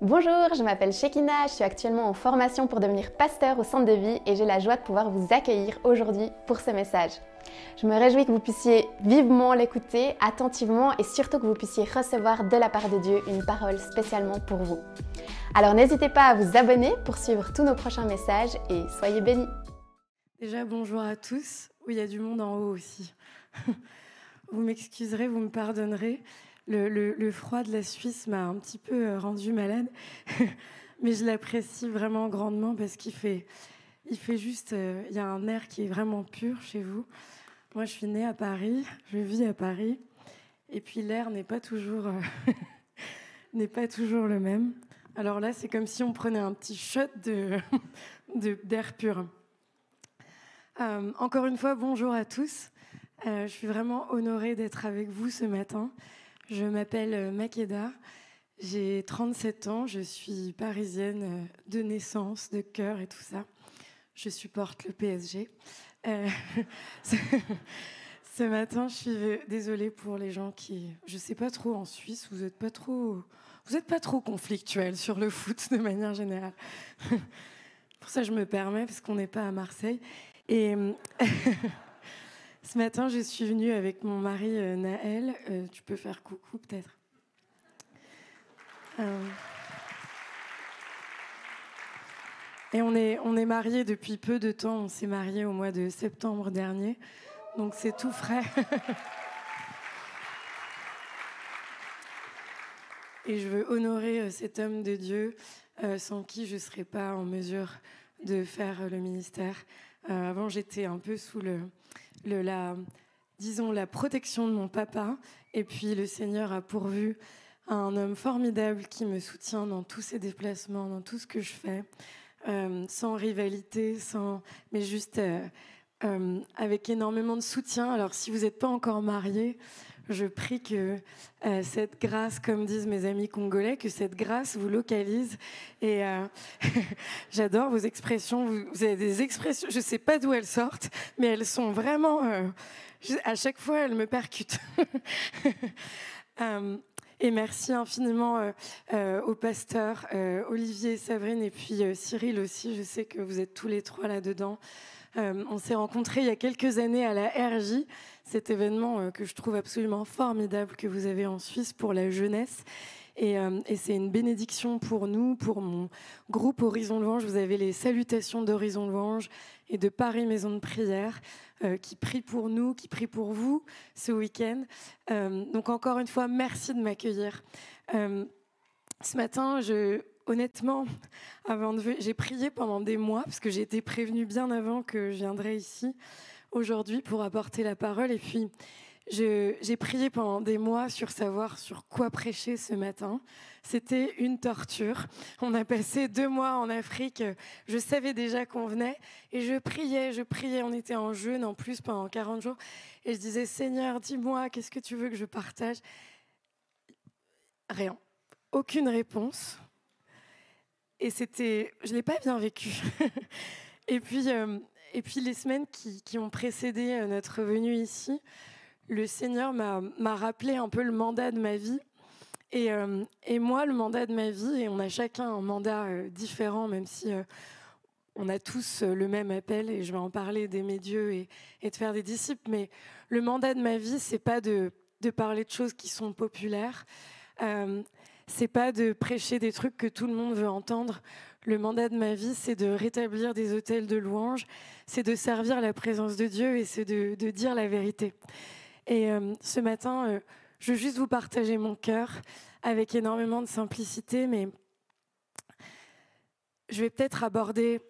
Bonjour, je m'appelle Shekina, je suis actuellement en formation pour devenir pasteur au centre de vie et j'ai la joie de pouvoir vous accueillir aujourd'hui pour ce message. Je me réjouis que vous puissiez vivement l'écouter, attentivement et surtout que vous puissiez recevoir de la part de Dieu une parole spécialement pour vous. Alors n'hésitez pas à vous abonner pour suivre tous nos prochains messages et soyez bénis. Déjà, bonjour à tous. Oui, il y a du monde en haut aussi. Vous m'excuserez, vous me pardonnerez. Le froid de la Suisse m'a un petit peu rendu malade, mais je l'apprécie vraiment grandement parce qu'il fait juste, il y a un air qui est vraiment pur chez vous. Moi, je suis née à Paris, je vis à Paris, et puis l'air n'est pas toujours, n'est pas toujours le même. Alors là, c'est comme si on prenait un petit shot d'air pur. Encore une fois, bonjour à tous. Je suis vraiment honorée d'être avec vous ce matin. Je m'appelle Makeda, j'ai 37 ans, je suis parisienne de naissance, de cœur et tout ça. Je supporte le PSG. Ce matin, je suis désolée pour les gens qui... Je ne sais pas trop, en Suisse, vous n'êtes pas trop conflictuels sur le foot de manière générale. Pour ça, je me permets, parce qu'on n'est pas à Marseille. Et... Ce matin, je suis venue avec mon mari Naël. Tu peux faire coucou peut-être. Et on est mariés depuis peu de temps. On s'est mariés au mois de septembre dernier. Donc c'est tout frais. Et je veux honorer cet homme de Dieu sans qui je ne serais pas en mesure de faire le ministère. Avant, j'étais un peu sous la protection de mon papa. Et puis, le Seigneur a pourvu un homme formidable qui me soutient dans tous ses déplacements, dans tout ce que je fais, sans rivalité, mais juste avec énormément de soutien. Alors, si vous n'êtes pas encore mariés, je prie que cette grâce, comme disent mes amis congolais, que cette grâce vous localise. Et j'adore vos expressions. Vous avez des expressions, je ne sais pas d'où elles sortent, mais elles sont vraiment... à chaque fois, elles me percutent. Et merci infiniment au pasteur Olivier et Sabrine et puis Cyril aussi. Je sais que vous êtes tous les trois là-dedans. On s'est rencontrés il y a quelques années à la RJ, cet événement que je trouve absolument formidable que vous avez en Suisse pour la jeunesse. Et c'est une bénédiction pour nous, pour mon groupe Horizon Louange. Vous avez les salutations d'Horizon Louange et de Paris Maison de Prière qui prient pour nous, qui prient pour vous ce week-end. Donc encore une fois, merci de m'accueillir. Ce matin, honnêtement, j'ai prié pendant des mois, parce que j'ai été prévenue bien avant que je viendrais ici aujourd'hui pour apporter la parole. Et puis, j'ai prié pendant des mois sur savoir sur quoi prêcher ce matin. C'était une torture. On a passé 2 mois en Afrique. Je savais déjà qu'on venait. Et je priais. On était en jeûne en plus pendant 40 jours. Et je disais, Seigneur, dis-moi, qu'est-ce que tu veux que je partage ? Rien. Aucune réponse. Et je ne l'ai pas bien vécu. Et puis les semaines qui ont précédé notre venue ici, le Seigneur m'a rappelé un peu le mandat de ma vie. Et moi, le mandat de ma vie, et on a chacun un mandat différent, même si on a tous le même appel, et je vais en parler d'aimer Dieu et de faire des disciples. Mais le mandat de ma vie, c'est pas de parler de choses qui sont populaires. C'est pas de prêcher des trucs que tout le monde veut entendre. Le mandat de ma vie, c'est de rétablir des autels de louange, c'est de servir la présence de Dieu et c'est de dire la vérité. Et ce matin, je veux juste vous partager mon cœur avec énormément de simplicité, mais je vais peut-être aborder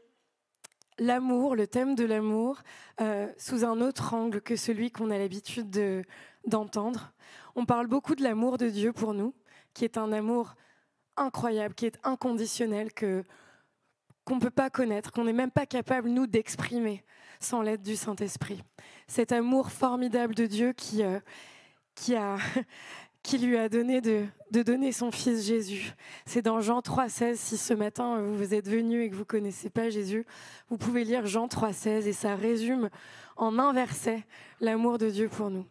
l'amour, le thème de l'amour, sous un autre angle que celui qu'on a l'habitude d'entendre. On parle beaucoup de l'amour de Dieu pour nous, qui est un amour incroyable, qui est inconditionnel, qu'on ne peut pas connaître, qu'on n'est même pas capable, nous, d'exprimer sans l'aide du Saint-Esprit. Cet amour formidable de Dieu qui lui a donné de donner son Fils Jésus. C'est dans Jean 3,16. Si ce matin, vous êtes venus et que vous ne connaissez pas Jésus, vous pouvez lire Jean 3,16 et ça résume en un verset l'amour de Dieu pour nous.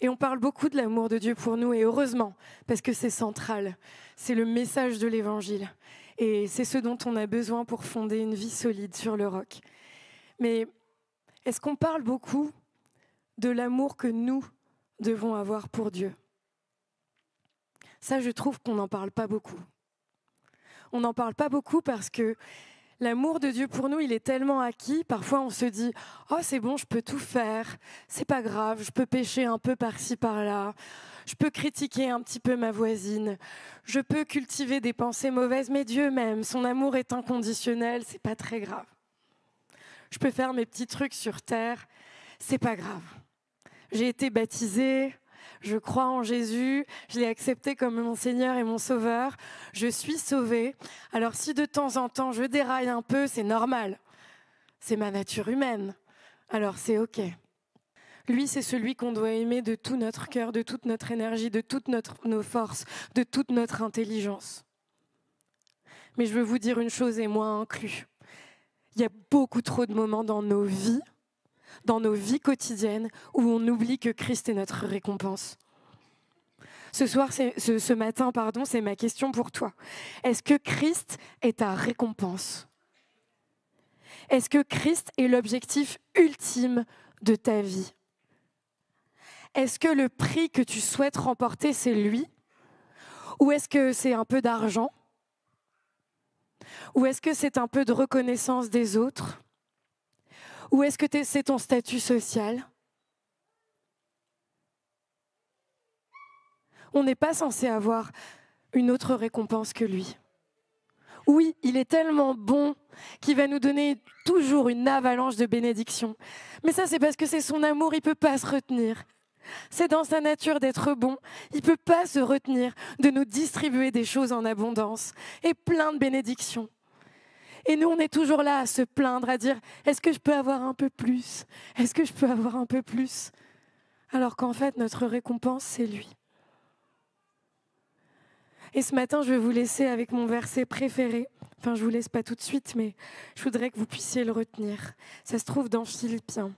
Et on parle beaucoup de l'amour de Dieu pour nous, et heureusement, parce que c'est central. C'est le message de l'Évangile. Et c'est ce dont on a besoin pour fonder une vie solide sur le roc. Mais est-ce qu'on parle beaucoup de l'amour que nous devons avoir pour Dieu? Ça, je trouve qu'on n'en parle pas beaucoup. On n'en parle pas beaucoup parce que l'amour de Dieu pour nous, il est tellement acquis. Parfois, on se dit « Oh, c'est bon, je peux tout faire. C'est pas grave, je peux pécher un peu par-ci, par-là. Je peux critiquer un petit peu ma voisine. Je peux cultiver des pensées mauvaises, mais Dieu m'aime. Son amour est inconditionnel, c'est pas très grave. Je peux faire mes petits trucs sur terre, c'est pas grave. J'ai été baptisée, je crois en Jésus, je l'ai accepté comme mon Seigneur et mon Sauveur, je suis sauvée. Alors si de temps en temps je déraille un peu, c'est normal. C'est ma nature humaine, alors c'est OK. » Lui, c'est celui qu'on doit aimer de tout notre cœur, de toute notre énergie, de toutes nos forces, de toute notre intelligence. Mais je veux vous dire une chose, et moi inclus. Il y a beaucoup trop de moments dans nos vies quotidiennes, où on oublie que Christ est notre récompense. Ce matin, c'est ma question pour toi. Est-ce que Christ est ta récompense? Est-ce que Christ est l'objectif ultime de ta vie? Est-ce que le prix que tu souhaites remporter, c'est lui? Ou est-ce que c'est un peu d'argent? Ou est-ce que c'est un peu de reconnaissance des autres? Ou est-ce que c'est ton statut social? On n'est pas censé avoir une autre récompense que lui. Oui, il est tellement bon qu'il va nous donner toujours une avalanche de bénédictions. Mais ça, c'est parce que c'est son amour, il ne peut pas se retenir. C'est dans sa nature d'être bon. Il ne peut pas se retenir de nous distribuer des choses en abondance et plein de bénédictions. Et nous, on est toujours là à se plaindre, à dire « Est-ce que je peux avoir un peu plus? Est-ce que je peux avoir un peu plus ?» Alors qu'en fait, notre récompense, c'est lui. Et ce matin, je vais vous laisser avec mon verset préféré. Enfin, je ne vous laisse pas tout de suite, mais je voudrais que vous puissiez le retenir. Ça se trouve dans Philippiens.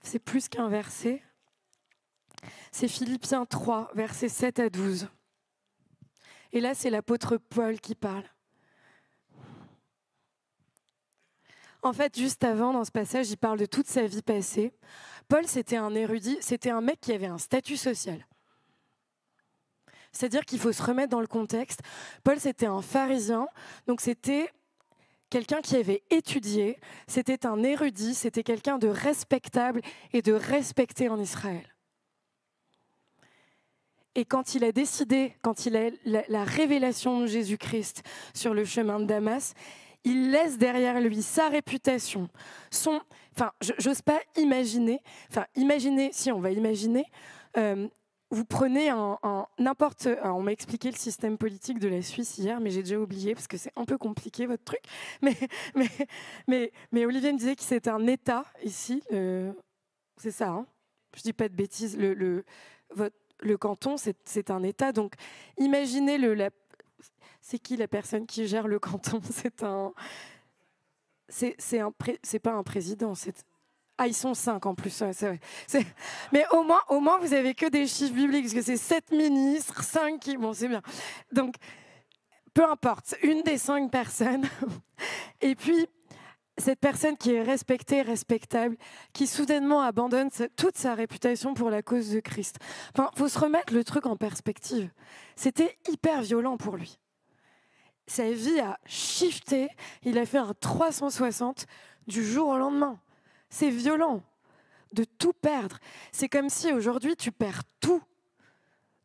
C'est plus qu'un verset. C'est Philippiens 3, versets 7 à 12. Et là, c'est l'apôtre Paul qui parle. En fait, juste avant, dans ce passage, il parle de toute sa vie passée. Paul, c'était un érudit, c'était un mec qui avait un statut social. C'est-à-dire qu'il faut se remettre dans le contexte. Paul, c'était un pharisien, donc c'était quelqu'un qui avait étudié, c'était un érudit, c'était quelqu'un de respectable et de respecté en Israël. Et quand il a décidé, quand il a la révélation de Jésus-Christ sur le chemin de Damas, il laisse derrière lui sa réputation, j'ose pas imaginer, si on va imaginer, vous prenez n'importe, on m'a expliqué le système politique de la Suisse hier, mais j'ai déjà oublié parce que c'est un peu compliqué votre truc, mais Olivier me disait que c'est un État ici, c'est ça, hein, je dis pas de bêtises, le canton, c'est un État. Donc, imaginez c'est qui la personne qui gère le canton? C'est pas un président. Ils sont 5 en plus. Ouais, c'est vrai. Mais au moins, vous avez que des chiffres bibliques, parce que c'est 7 ministres, 5 qui... Bon, c'est bien. Donc, peu importe, une des 5 personnes. Et puis, cette personne qui est respectée, respectable, qui soudainement abandonne toute sa réputation pour la cause de Christ. Enfin, faut se remettre le truc en perspective. C'était hyper violent pour lui. Sa vie a shifté. Il a fait un 360 du jour au lendemain. C'est violent de tout perdre. C'est comme si aujourd'hui tu perds tout.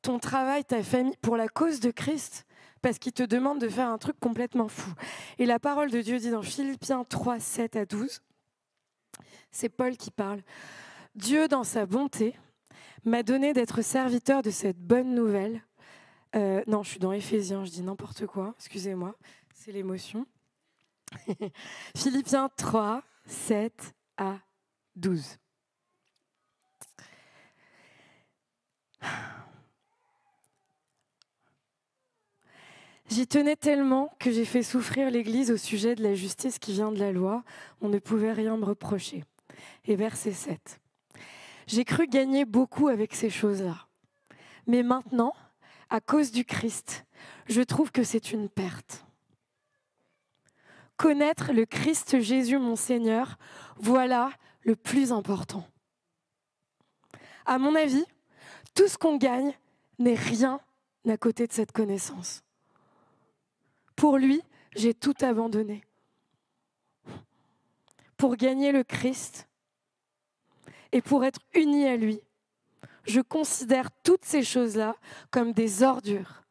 Ton travail, ta famille, pour la cause de Christ. Parce qu'il te demande de faire un truc complètement fou. Et la parole de Dieu dit dans Philippiens 3, 7 à 12, c'est Paul qui parle. « Dieu, dans sa bonté, m'a donné d'être serviteur de cette bonne nouvelle. » Non, je suis dans Éphésiens, je dis n'importe quoi, excusez-moi, c'est l'émotion. Philippiens 3, 7 à 12. J'y tenais tellement que j'ai fait souffrir l'Église au sujet de la justice qui vient de la loi. On ne pouvait rien me reprocher. Et verset 7. J'ai cru gagner beaucoup avec ces choses-là. Mais maintenant, à cause du Christ, je trouve que c'est une perte. Connaître le Christ Jésus, mon Seigneur, voilà le plus important. À mon avis, tout ce qu'on gagne n'est rien à côté de cette connaissance. Pour lui, j'ai tout abandonné. Pour gagner le Christ et pour être uni à lui, je considère toutes ces choses-là comme des ordures.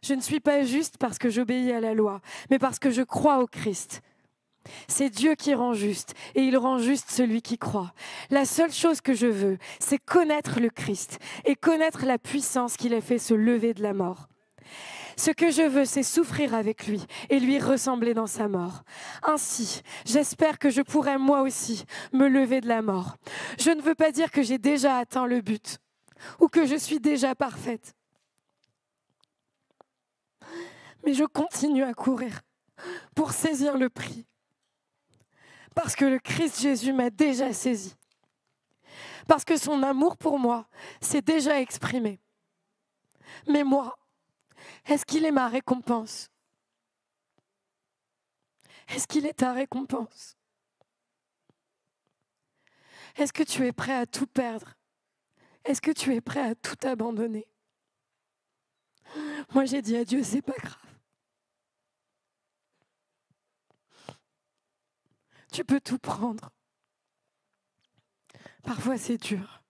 Je ne suis pas juste parce que j'obéis à la loi, mais parce que je crois au Christ. C'est Dieu qui rend juste, et il rend juste celui qui croit. La seule chose que je veux, c'est connaître le Christ et connaître la puissance qu'il a fait se lever de la mort. Ce que je veux, c'est souffrir avec lui et lui ressembler dans sa mort. Ainsi, j'espère que je pourrai moi aussi me lever de la mort. Je ne veux pas dire que j'ai déjà atteint le but ou que je suis déjà parfaite. Mais je continue à courir pour saisir le prix. Parce que le Christ Jésus m'a déjà saisi. Parce que son amour pour moi s'est déjà exprimé. Mais moi, est-ce qu'il est ma récompense? Est-ce qu'il est ta récompense? Est-ce que tu es prêt à tout perdre? Est-ce que tu es prêt à tout abandonner? Moi, j'ai dit à Dieu, c'est pas grave. Tu peux tout prendre. Parfois, c'est dur.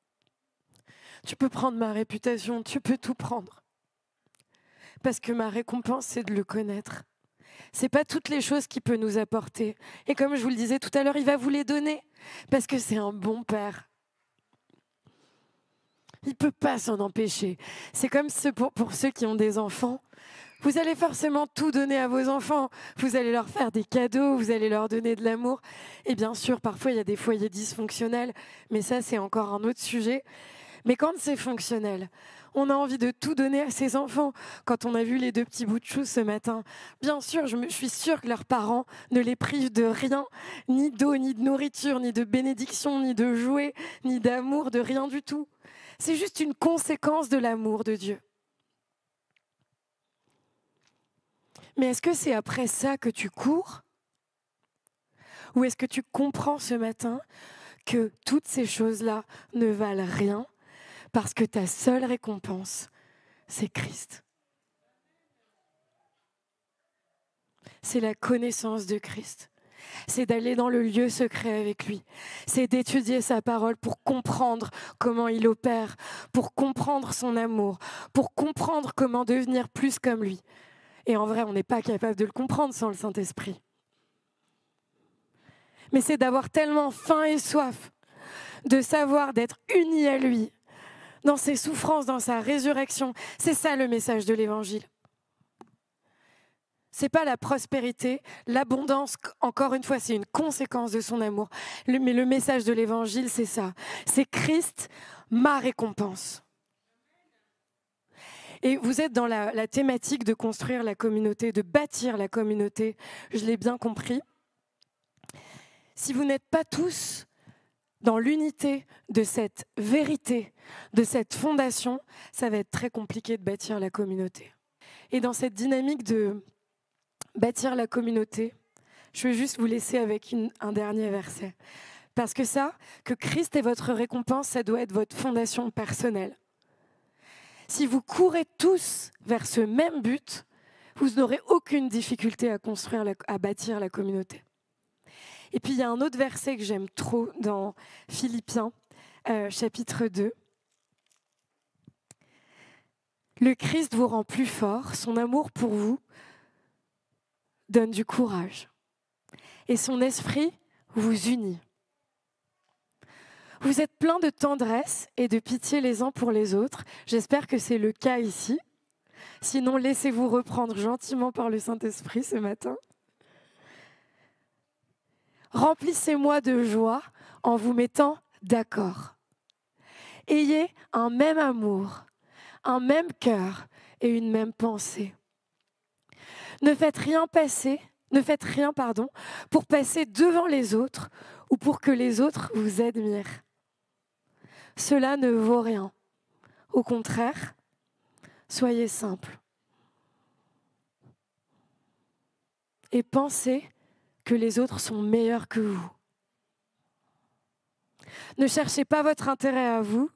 Tu peux prendre ma réputation, tu peux tout prendre. Parce que ma récompense, c'est de le connaître. C'est pas toutes les choses qu'il peut nous apporter. Et comme je vous le disais tout à l'heure, il va vous les donner. Parce que c'est un bon père. Il ne peut pas s'en empêcher. C'est comme pour ceux qui ont des enfants. Vous allez forcément tout donner à vos enfants. Vous allez leur faire des cadeaux, vous allez leur donner de l'amour. Et bien sûr, parfois, il y a des foyers dysfonctionnels. Mais ça, c'est encore un autre sujet. Mais quand c'est fonctionnel, on a envie de tout donner à ses enfants. Quand on a vu les 2 petits bouts de chou ce matin, bien sûr, je suis sûre que leurs parents ne les privent de rien, ni d'eau, ni de nourriture, ni de bénédiction, ni de jouets, ni d'amour, de rien du tout. C'est juste une conséquence de l'amour de Dieu. Mais est-ce que c'est après ça que tu cours? Ou est-ce que tu comprends ce matin que toutes ces choses-là ne valent rien parce que ta seule récompense, c'est Christ? C'est la connaissance de Christ. C'est d'aller dans le lieu secret avec lui. C'est d'étudier sa parole pour comprendre comment il opère, pour comprendre son amour, pour comprendre comment devenir plus comme lui. Et en vrai, on n'est pas capable de le comprendre sans le Saint-Esprit. Mais c'est d'avoir tellement faim et soif de savoir d'être uni à lui, dans ses souffrances, dans sa résurrection. C'est ça le message de l'Évangile. C'est pas la prospérité, l'abondance, encore une fois, c'est une conséquence de son amour. Mais le message de l'Évangile, c'est ça. C'est Christ, ma récompense. Et vous êtes dans la thématique de construire la communauté, de bâtir la communauté, je l'ai bien compris. Si vous n'êtes pas tous dans l'unité de cette vérité, de cette fondation, ça va être très compliqué de bâtir la communauté. Et dans cette dynamique de bâtir la communauté, je vais juste vous laisser avec un dernier verset. Parce que ça, que Christ est votre récompense, ça doit être votre fondation personnelle. Si vous courez tous vers ce même but, vous n'aurez aucune difficulté à bâtir la communauté. Et puis il y a un autre verset que j'aime trop dans Philippiens, chapitre 2. Le Christ vous rend plus fort, son amour pour vous donne du courage. Et son esprit vous unit. Vous êtes pleins de tendresse et de pitié les uns pour les autres. J'espère que c'est le cas ici. Sinon, laissez-vous reprendre gentiment par le Saint-Esprit ce matin. Remplissez-moi de joie en vous mettant d'accord. Ayez un même amour, un même cœur et une même pensée. Ne faites rien pour passer devant les autres ou pour que les autres vous admirent. Cela ne vaut rien. Au contraire, soyez simple. Et pensez que les autres sont meilleurs que vous. Ne cherchez pas votre intérêt à vous,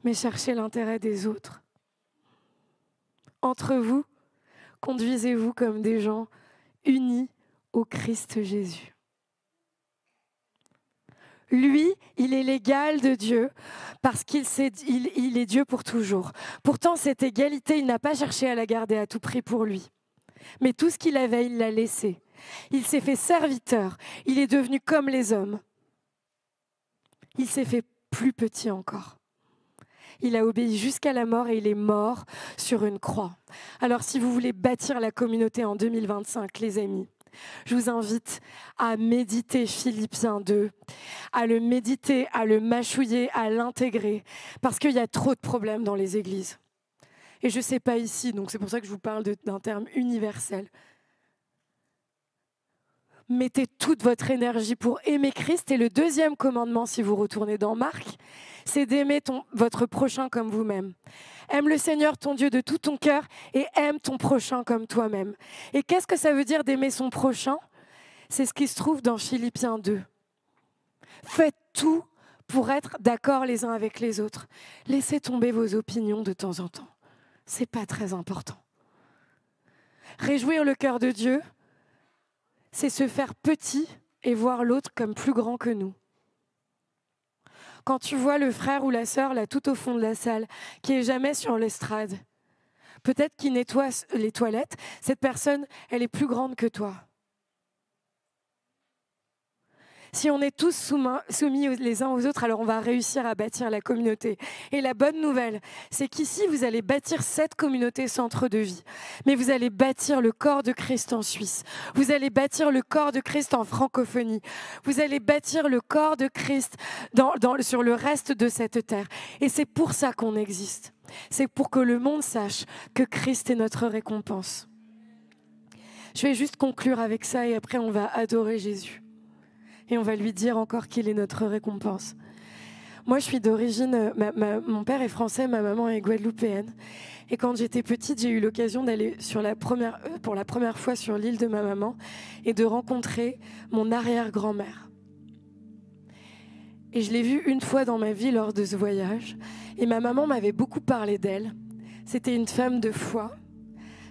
mais cherchez l'intérêt des autres. Entre vous, conduisez-vous comme des gens unis au Christ Jésus. Lui, il est l'égal de Dieu parce qu'il est Dieu pour toujours. Pourtant, cette égalité, il n'a pas cherché à la garder à tout prix pour lui. Mais tout ce qu'il avait, il l'a laissé. Il s'est fait serviteur. Il est devenu comme les hommes. Il s'est fait plus petit encore. Il a obéi jusqu'à la mort et il est mort sur une croix. Alors, si vous voulez bâtir la communauté en 2025, les amis, je vous invite à méditer Philippiens 2, à le méditer, à le mâchouiller, à l'intégrer, parce qu'il y a trop de problèmes dans les églises. Et je ne sais pas ici, donc c'est pour ça que je vous parle d'un terme universel. Mettez toute votre énergie pour aimer Christ. Et le deuxième commandement, si vous retournez dans Marc, c'est d'aimer votre prochain comme vous-même. Aime le Seigneur, ton Dieu, de tout ton cœur et aime ton prochain comme toi-même. Et qu'est-ce que ça veut dire d'aimer son prochain? C'est ce qui se trouve dans Philippiens 2. Faites tout pour être d'accord les uns avec les autres. Laissez tomber vos opinions de temps en temps. Ce n'est pas très important. Réjouir le cœur de Dieu, c'est se faire petit et voir l'autre comme plus grand que nous. Quand tu vois le frère ou la sœur là tout au fond de la salle, qui est jamais sur l'estrade, peut-être qu'il nettoie les toilettes, cette personne, elle est plus grande que toi. Si on est tous soumis les uns aux autres, alors on va réussir à bâtir la communauté. Et la bonne nouvelle, c'est qu'ici, vous allez bâtir cette communauté centre de vie. Mais vous allez bâtir le corps de Christ en Suisse. Vous allez bâtir le corps de Christ en francophonie. Vous allez bâtir le corps de Christ sur le reste de cette terre. Et c'est pour ça qu'on existe. C'est pour que le monde sache que Christ est notre récompense. Je vais juste conclure avec ça et après on va adorer Jésus. Et on va lui dire encore qu'il est notre récompense. Moi, je suis d'origine, mon père est français, ma maman est guadeloupéenne. Et quand j'étais petite, j'ai eu l'occasion d'aller pour la première fois sur l'île de ma maman et de rencontrer mon arrière-grand-mère. Et je l'ai vue une fois dans ma vie lors de ce voyage. Et ma maman m'avait beaucoup parlé d'elle. C'était une femme de foi.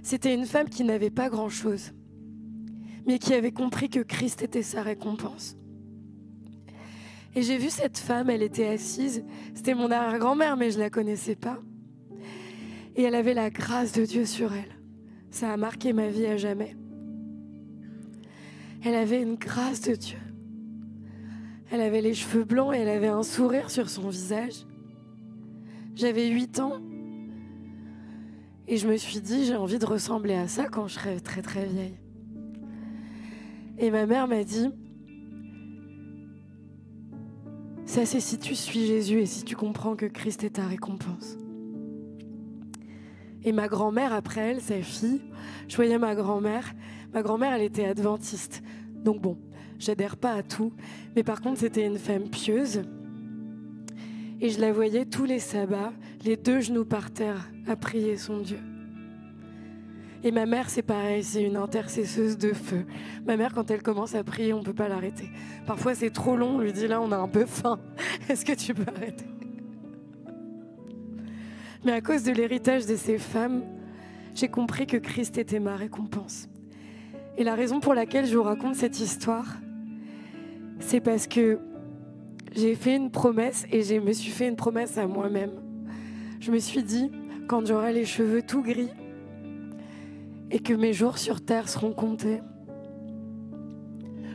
C'était une femme qui n'avait pas grand-chose, mais qui avait compris que Christ était sa récompense. Et j'ai vu cette femme, elle était assise, c'était mon arrière-grand-mère, mais je ne la connaissais pas. Et elle avait la grâce de Dieu sur elle. Ça a marqué ma vie à jamais. Elle avait une grâce de Dieu. Elle avait les cheveux blancs et elle avait un sourire sur son visage. J'avais 8 ans. Et je me suis dit, j'ai envie de ressembler à ça quand je serai très très vieille. Et ma mère m'a dit, ça c'est si tu suis Jésus et si tu comprends que Christ est ta récompense. Et ma grand-mère, après elle, sa fille, je voyais ma grand-mère, elle était adventiste. Donc bon, j'adhère pas à tout, mais par contre c'était une femme pieuse. Et je la voyais tous les sabbats, les 2 genoux par terre, à prier son Dieu. Et ma mère, c'est pareil, c'est une intercesseuse de feu. Ma mère, quand elle commence à prier, on ne peut pas l'arrêter. Parfois, c'est trop long, on lui dit là, on a un peu faim. Est-ce que tu peux arrêter? Mais à cause de l'héritage de ces femmes, j'ai compris que Christ était ma récompense. Et la raison pour laquelle je vous raconte cette histoire, c'est parce que j'ai fait une promesse et je me suis fait une promesse à moi-même. Je me suis dit, quand j'aurai les cheveux tout gris, et que mes jours sur terre seront comptés,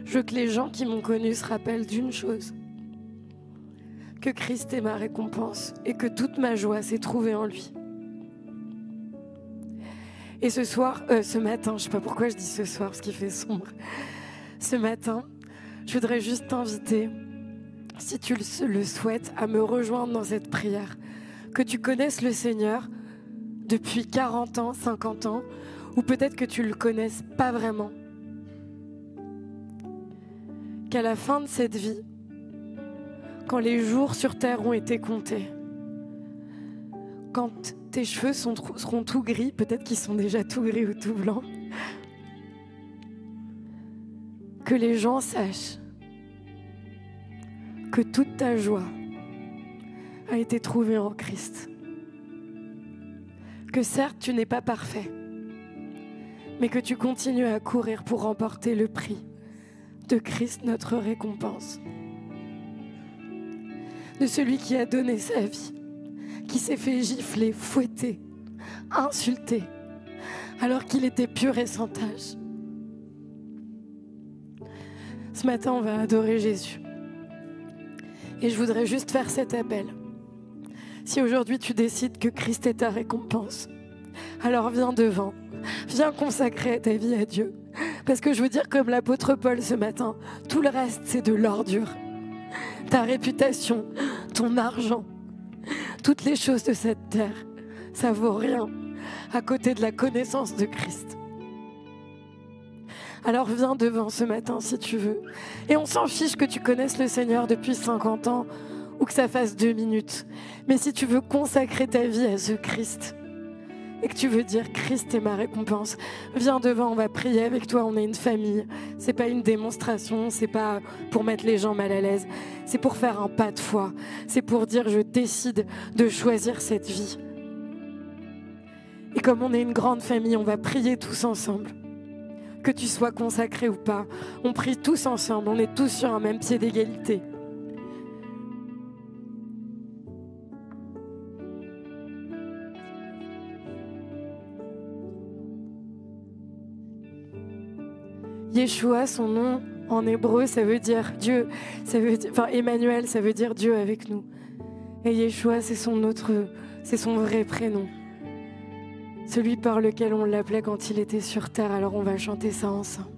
je veux que les gens qui m'ont connu se rappellent d'une chose, que Christ est ma récompense et que toute ma joie s'est trouvée en lui. Et ce matin, je ne sais pas pourquoi je dis ce soir parce qu'il fait sombre, ce matin, je voudrais juste t'inviter, si tu le souhaites, à me rejoindre dans cette prière, que tu connaisses le Seigneur depuis 40 ans, 50 ans, ou peut-être que tu ne le connaisses pas vraiment. qu'à la fin de cette vie, quand les jours sur terre ont été comptés, quand tes cheveux seront tout gris, peut-être qu'ils sont déjà tout gris ou tout blancs, que les gens sachent que toute ta joie a été trouvée en Christ. Que certes, tu n'es pas parfait, mais que tu continues à courir pour remporter le prix de Christ, notre récompense. De celui qui a donné sa vie, qui s'est fait gifler, fouetter, insulter, alors qu'il était pur et sans tache. Ce matin, on va adorer Jésus. Et je voudrais juste faire cet appel. Si aujourd'hui tu décides que Christ est ta récompense, alors viens devant, viens consacrer ta vie à Dieu. Parce que je veux dire comme l'apôtre Paul ce matin, tout le reste c'est de l'ordure. Ta réputation, ton argent, toutes les choses de cette terre, ça vaut rien à côté de la connaissance de Christ. Alors viens devant ce matin si tu veux. Et on s'en fiche que tu connaisses le Seigneur depuis 50 ans ou que ça fasse 2 minutes. Mais si tu veux consacrer ta vie à ce Christ et que tu veux dire Christ est ma récompense, viens devant, on va prier avec toi, on est une famille. C'est pas une démonstration, c'est pas pour mettre les gens mal à l'aise, c'est pour faire un pas de foi. C'est pour dire je décide de choisir cette vie. Et comme on est une grande famille, on va prier tous ensemble. Que tu sois consacré ou pas, on prie tous ensemble, on est tous sur un même pied d'égalité. Yeshua, son nom en hébreu, ça veut dire Dieu, Emmanuel, ça veut dire Dieu avec nous. Et Yeshua, c'est son vrai prénom. Celui par lequel on l'appelait quand il était sur terre, alors on va chanter ça ensemble.